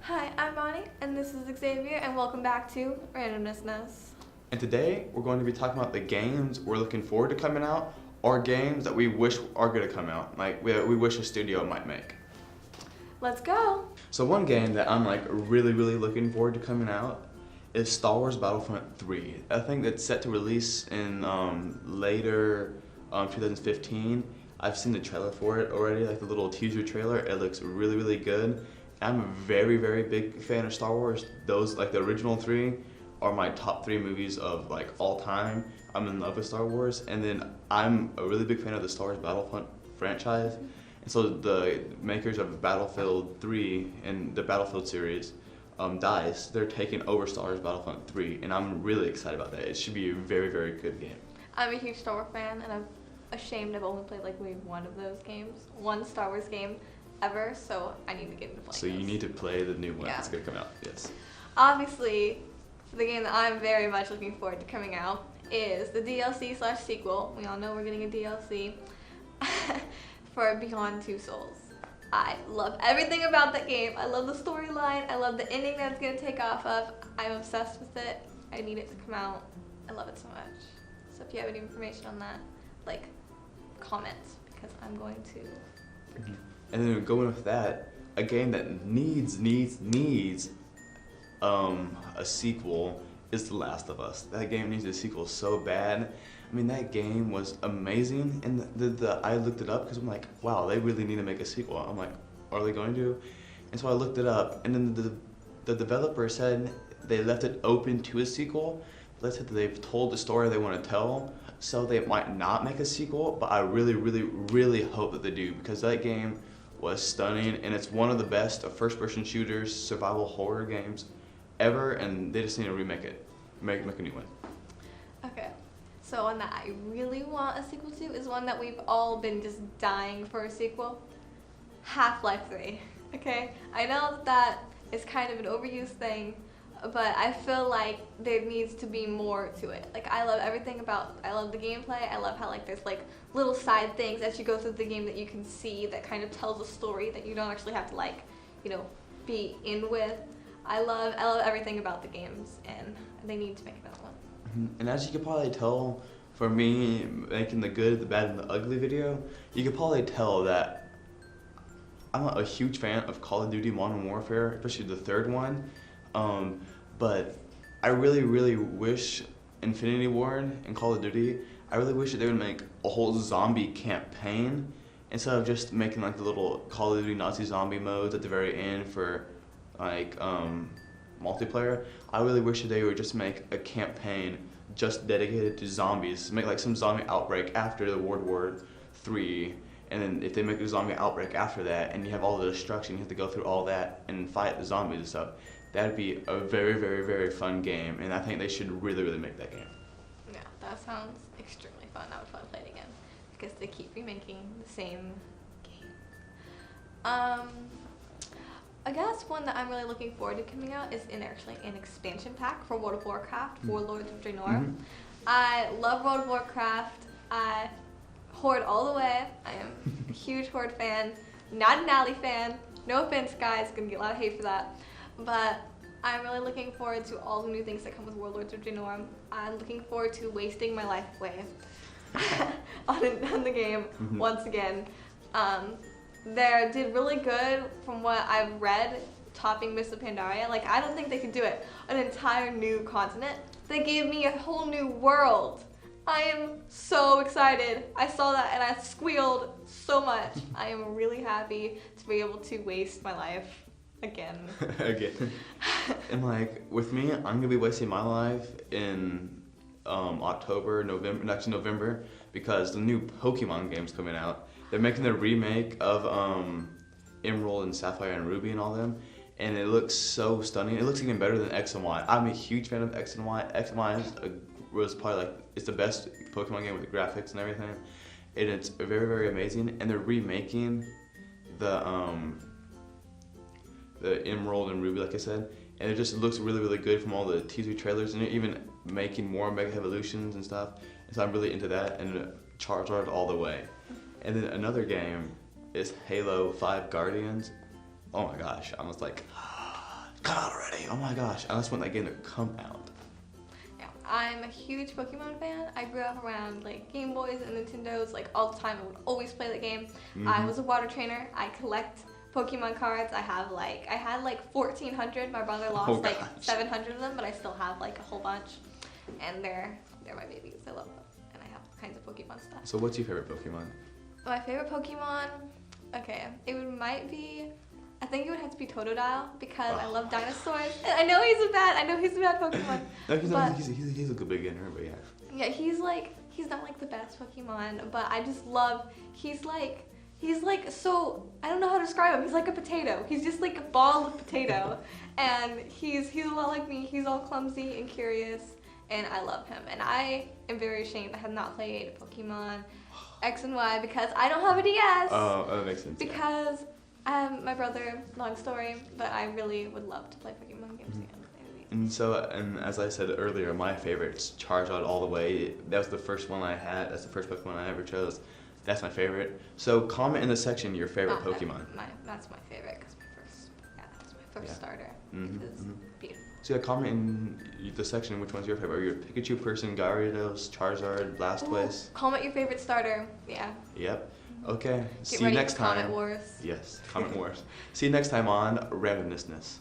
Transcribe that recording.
Hi, I'm Bonnie, and this is Xavier, and welcome back to Randomnessness. And today we're going to be talking about the games we're looking forward to coming out, or games that we wish are going to come out, like we wish a studio might make. Let's go! So one game that I'm really looking forward to coming out is Star Wars Battlefront 3. I think that's set to release in later 2015. I've seen the trailer for it already, like the little teaser trailer. It looks really good. I'm a very big fan of Star Wars. Those, like the original three, are my top 3 movies of all time. I'm in love with Star Wars, and then I'm a really big fan of the Star Wars Battlefront franchise. And so the makers of Battlefield 3 and the Battlefield series, DICE, they're taking over Star Wars Battlefront 3, and I'm really excited about that. It should be a very good game. I'm a huge Star Wars fan, and I'm ashamed I've only played maybe one of those games, one Star Wars game ever, so I need to get into playing So you need to play the new one that's going to come out, yes. Obviously, the game that I'm very much looking forward to coming out is the DLC/sequel. We all know we're getting a DLC for Beyond Two Souls. I love everything about that game. I love the storyline. I love the ending that it's going to take off of. I'm obsessed with it. I need it to come out. I love it so much. So if you have any information on that, comment, because I'm going to. And then going with that, a game that needs a sequel is The Last of Us. That game needs a sequel so bad. I mean, that game was amazing, and I looked it up because I'm like, wow, they really need to make a sequel. I'm like, are they going to? And so I looked it up, and then the developer said they left it open to a sequel. They said that they've told the story they want to tell, so they might not make a sequel, but I really hope that they do, because that game was stunning, and it's one of the best first-person shooters, survival horror games ever, and they just need to remake it, make a new one. Okay, so one that I really want a sequel to is one that we've all been just dying for a sequel. Half-Life 3, okay? I know that is kind of an overused thing, but I feel like there needs to be more to it. I love everything about, I love the gameplay. I love how there's little side things as you go through the game that you can see that kind of tells a story that you don't actually have to be in with. I love everything about the games, and they need to make another one. And as you can probably tell, for me making the good, the bad, and the ugly video, you can probably tell that I'm a huge fan of Call of Duty Modern Warfare, especially the third one. But I really wish Infinity Ward and Call of Duty, I really wish that they would make a whole zombie campaign instead of just making the little Call of Duty Nazi zombie modes at the very end for multiplayer. I really wish that they would just make a campaign just dedicated to zombies. Make some zombie outbreak after the World War III, and then if they make a zombie outbreak after that, and you have all the destruction, you have to go through all that and fight the zombies and stuff. That'd be a very fun game, and I think they should really make that game. Yeah, that sounds extremely fun. I would probably play it again because they keep remaking the same game. I guess one that I'm really looking forward to coming out is actually an expansion pack for World of Warcraft, Warlords of Draenor. I love World of Warcraft. I Horde all the way. I am a huge Horde fan, not an Ally fan. No offense, guys, gonna get a lot of hate for that. But I'm really looking forward to all the new things that come with Warlords of Draenor. I'm looking forward to wasting my life away on the game once again. They did really good from what I've read, topping Mists of Pandaria. I don't think they could do it. An entire new continent. They gave me a whole new world. I am so excited. I saw that and I squealed so much. I am really happy to be able to waste my life again. And with me, I'm gonna be wasting my life in November, because the new Pokemon game's coming out. They're making the remake of Emerald and Sapphire and Ruby and all them, and it looks so stunning. It looks even better than X and Y. I'm a huge fan of X and Y. X and Y was probably it's the best Pokemon game with the graphics and everything, and it's very amazing. And they're remaking the Emerald and Ruby, like I said, and it just looks really good from all the teaser trailers, and they're even making more Mega Evolutions and stuff. And so I'm really into that, and Charizard all the way. And then another game is Halo 5 Guardians. Oh my gosh, I was come out already. Oh my gosh. I just want that game to come out. Yeah, I'm a huge Pokemon fan. I grew up around like Game Boys and Nintendos like all the time. I would always play the game. I was a water trainer. I collect Pokemon cards. I had like 1,400. My brother lost like 700 of them, but I still have like a whole bunch. And they're my babies. I love them. And I have all kinds of Pokemon stuff. So what's your favorite Pokemon? My favorite Pokemon, okay, I think it would have to be Totodile because I love dinosaurs. And I know he's a bad Pokemon. No, he's a good beginner, but yeah. Yeah, he's not like the best Pokemon, but I just love, he's like so, I don't know how to describe him. He's like a potato. He's just like a ball of potato. And he's a lot like me. He's all clumsy and curious, and I love him. And I am very ashamed I have not played Pokemon X and Y because I don't have a DS. Oh, that makes sense. Because my brother, long story, but I really would love to play Pokemon games again. And as I said earlier, my favorite's Charizard all the way. That was the first one I had. That's the first Pokemon I ever chose. That's my favorite. So comment in the section your favorite Pokemon. That's my favorite because that's my first starter. It's beautiful. So comment in the section which one's your favorite. Are you a Pikachu person, Gyarados, Charizard, Blastoise? Comment your favorite starter. Yeah. Yep. Okay. Get See you ready next for time. Comment Wars. Yes, Comment Wars. See you next time on Randomnessness.